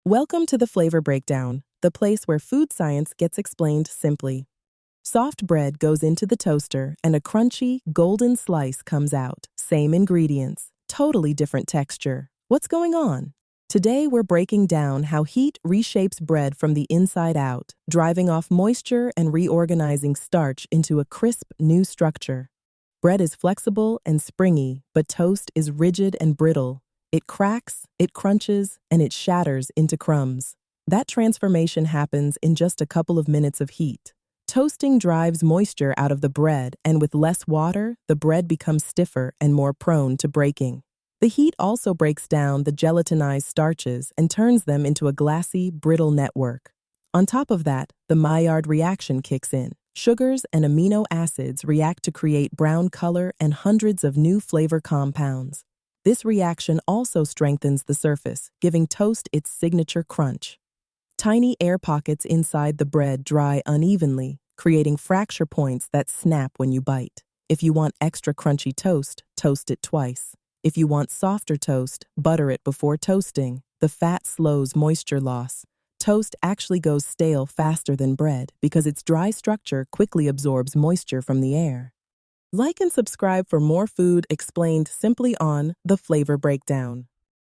Welcome to the Flavor Breakdown, the place where food science gets explained simply. Soft bread goes into the toaster and a crunchy, golden slice comes out. Same ingredients, totally different texture. What's going on? Today we're breaking down how heat reshapes bread from the inside out, driving off moisture and reorganizing starch into a crisp, new structure. Bread is flexible and springy, but toast is rigid and brittle. It cracks, it crunches, and it shatters into crumbs. That transformation happens in just a couple of minutes of heat. Toasting drives moisture out of the bread, and with less water, the bread becomes stiffer and more prone to breaking. The heat also breaks down the gelatinized starches and turns them into a glassy, brittle network. On top of that, the Maillard reaction kicks in. Sugars and amino acids react to create brown color and hundreds of new flavor compounds. This reaction also strengthens the surface, giving toast its signature crunch. Tiny air pockets inside the bread dry unevenly, creating fracture points that snap when you bite. If you want extra crunchy toast, toast it twice. If you want softer toast, butter it before toasting. The fat slows moisture loss. Toast actually goes stale faster than bread because its dry structure quickly absorbs moisture from the air. Like and subscribe for more food explained simply on The Flavor Breakdown.